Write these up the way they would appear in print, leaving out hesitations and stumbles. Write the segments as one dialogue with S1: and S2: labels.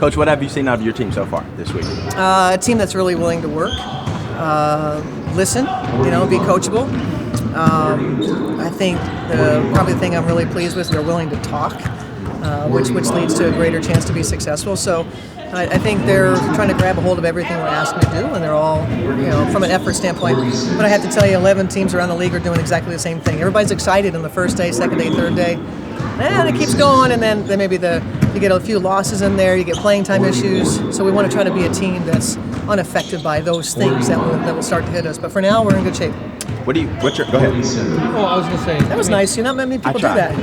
S1: Coach, what have you seen out of your team so far this week?
S2: A team that's really willing to work, listen, be coachable. I think probably the thing I'm really pleased with is they're willing to talk, which leads to a greater chance to be successful. So I think they're trying to grab a hold of everything we're asking to do, and they're all, from an effort standpoint. But I have to tell you, 11 teams around the league are doing exactly the same thing. Everybody's excited on the first day, second day, third day. And it keeps going, and then maybe you get a few losses in there, you get playing time issues. So we want to try to be a team that's unaffected by those things that will start to hit us. But for now, we're in good shape.
S1: Go ahead.
S3: Oh, I was going to say.
S2: That was nice. Not many people do that.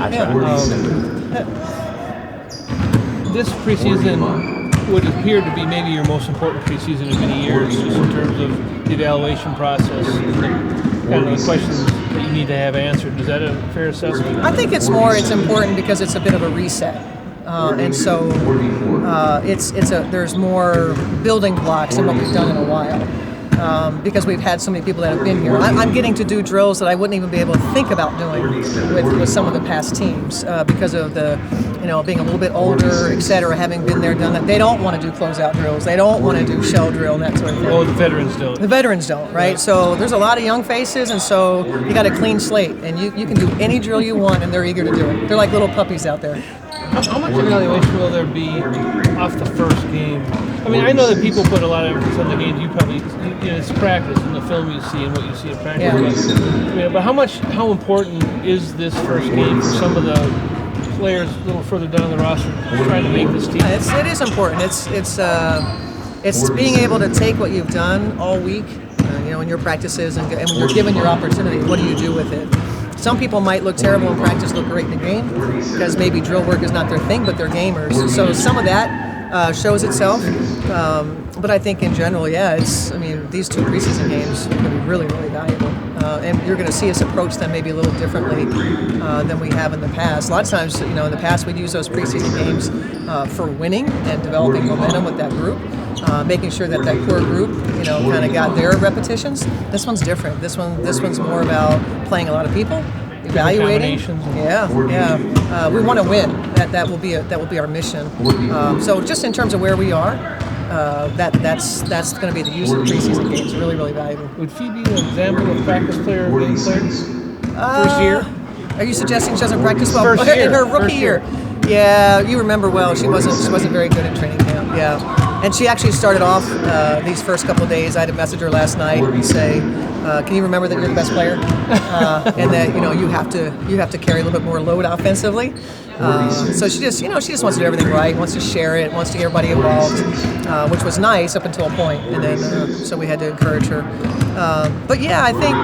S3: This preseason would appear to be maybe your most important preseason in many years, just in terms of the evaluation process and the questions that you need to have answered. Is that a fair assessment?
S2: I think it's important because it's a bit of a reset. And so there's more building blocks than what we've done in a while. Because we've had so many people that have been here. I'm getting to do drills that I wouldn't even be able to think about doing with some of the past teams because of the, being a little bit older, et cetera, having been there, done that. They don't want to do closeout drills. They don't want to do shell drill and that sort of thing.
S3: Oh, the veterans don't.
S2: The veterans don't, right? So there's a lot of young faces, and so you got a clean slate, and you can do any drill you want, and they're eager to do it. They're like little puppies out there.
S3: How much evaluation will there be off the first game? I mean, I know that people put a lot of emphasis on the games. You probably, it's practice and the film you see and what you see in practice. Yeah. But how important is this first game for some of the players a little further down the roster trying to make this team?
S2: It is important. It's being able to take what you've done all week, in your practices, and when you're given your opportunity, what do you do with it? Some people might look terrible in practice, look great in the game, because maybe drill work is not their thing, but they're gamers. So some of that shows itself. But I think in general, these two preseason games are going to be really, really valuable. And you're going to see us approach them maybe a little differently than we have in the past. A lot of times, in the past, we'd use those preseason games for winning and developing momentum with that group. Making sure that core group, kind of got their repetitions. This one's different. This one's more about playing a lot of people, evaluating. We want to win. That will be our mission. So just in terms of where we are, that's going to be the use of preseason games. Really, really valuable.
S3: Would Phoebe be an example of practice player being played first year?
S2: Are you suggesting she doesn't practice well
S3: first year,
S2: in her rookie year? Yeah, you remember well. She wasn't very good in training camp. Yeah. And she actually started off these first couple of days. I had to message her last night and say, "Can you remember that you're the best player, and that you have to carry a little bit more load offensively?" So she just wants to do everything right, wants to share it, wants to get everybody involved, which was nice up until a point, and then so we had to encourage her. But yeah, I think.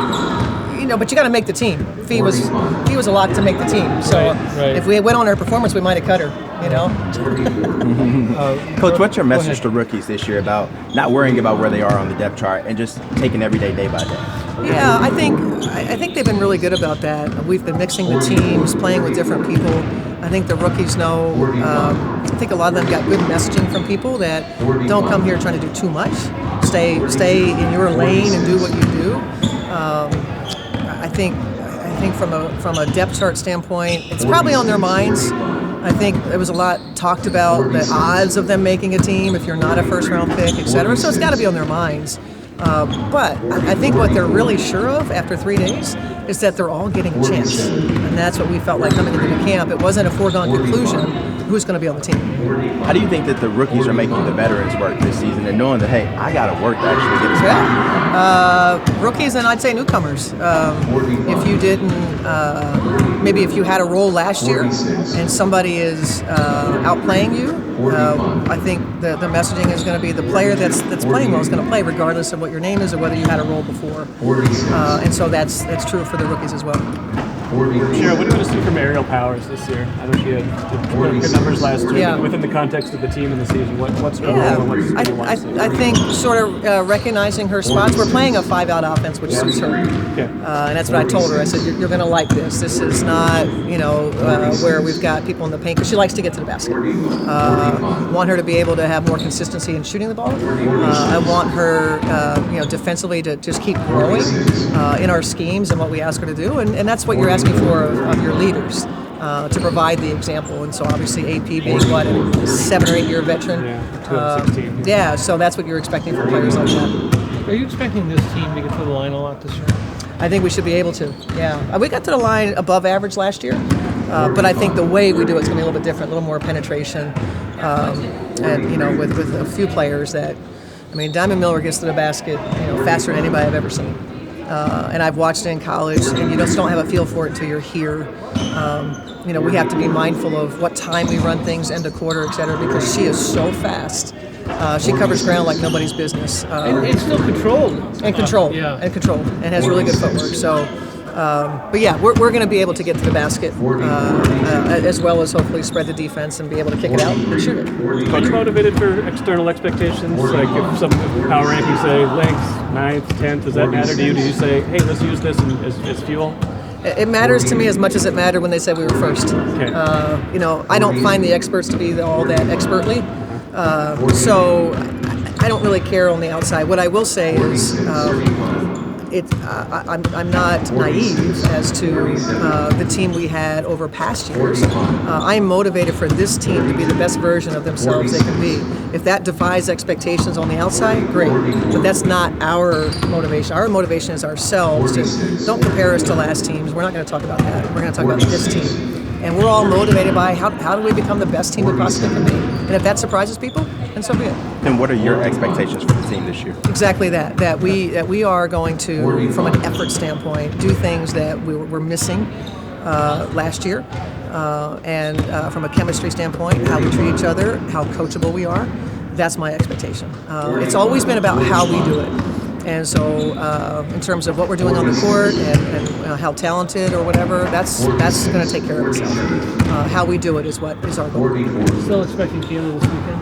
S2: But you got to make the team. Fee was a lot to make the team. So if we went on her performance, we might have cut her.
S1: Coach, what's your message to rookies this year about not worrying about where they are on the depth chart and just taking every day by day?
S2: Yeah, I think they've been really good about that. We've been mixing the teams, playing with different people. I think the rookies know. I think a lot of them got good messaging from people that don't come here trying to do too much. Stay in your lane and do what you do. I think from a depth chart standpoint, it's probably on their minds. I think there was a lot talked about the odds of them making a team if you're not a first-round pick, et cetera. So it's got to be on their minds. But I think what they're really sure of after 3 days is that they're all getting a chance. And that's what we felt like coming into the camp. It wasn't a foregone conclusion who's going to be on the team.
S1: How do you think that the rookies are making the veterans work this season and knowing that, hey, I got to work to actually get a spot?
S2: Rookies and I'd say newcomers. If you didn't, maybe if you had a role last year and somebody is outplaying you, I think the messaging is going to be the player that's playing well is going to play regardless of what your name is or whether you had a role before. And so that's true for the rookies as well.
S4: Cheryl, what do you see from Aerial Powers this year? I know she had good numbers last year.
S2: Yeah.
S4: Within the context of the team and the season, what's going on? What do you want to see?
S2: I think sort of recognizing her spots. We're playing a 5-out offense, which suits her.
S4: Okay.
S2: And that's what I told her. I said, you're going to like this. This is not, where we've got people in the paint, because she likes to get to the basket. Want her to be able to have more consistency in shooting the ball. I want her, defensively to just keep growing in our schemes and what we ask her to do. And that's what you're asking for of your leaders. to provide the example. And so obviously AP being what, a 7 or 8 year veteran.
S4: Yeah, 2016.
S2: Yeah, so that's what you're expecting from players like that.
S3: Are you expecting this team to get to the line a lot this year?
S2: I think we should be able to. Yeah, we got to the line above average last year, but I think the way we do it's going to be a little bit different, a little more penetration, and with a few players that, I mean, Diamond Miller gets to the basket, faster than anybody I've ever seen, and I've watched it in college, and you just don't have a feel for it until you're here. We have to be mindful of what time we run things, end of quarter, et cetera, because she is so fast. She covers ground like nobody's business.
S3: And it's still controlled.
S2: And controlled.
S3: Yeah.
S2: And controlled. And has really good footwork. So, but yeah, we're going to be able to get to the basket as well as hopefully spread the defense and be able to kick it out and shoot it.
S4: Are you motivated for external expectations? Like if some power rankings say Lynx, 9th, 10th, does that matter to you? Do you say, hey, let's use this as fuel?
S2: It matters to me as much as it mattered when they said we were first.
S4: Okay.
S2: I don't find the experts to be all that expertly. So I don't really care on the outside. What I will say is I'm not naive as to the team we had over past years. I am motivated for this team to be the best version of themselves they can be. If that defies expectations on the outside, great. But that's not our motivation. Our motivation is ourselves. Don't compare us to last teams. We're not going to talk about that. We're going to talk about this team. And we're all motivated by how do we become the best team we possibly can be. And if that surprises people, then so be it.
S1: And what are your expectations for the team this year?
S2: Exactly that we are going to, from an effort standpoint, do things that we were missing last year. And from a chemistry standpoint, how we treat each other, how coachable we are, that's my expectation. It's always been about how we do it. And so in terms of what we're doing on the court and how talented or whatever, that's going to take care of itself. How we do it is what is our goal.
S3: Still expecting Kayla this weekend?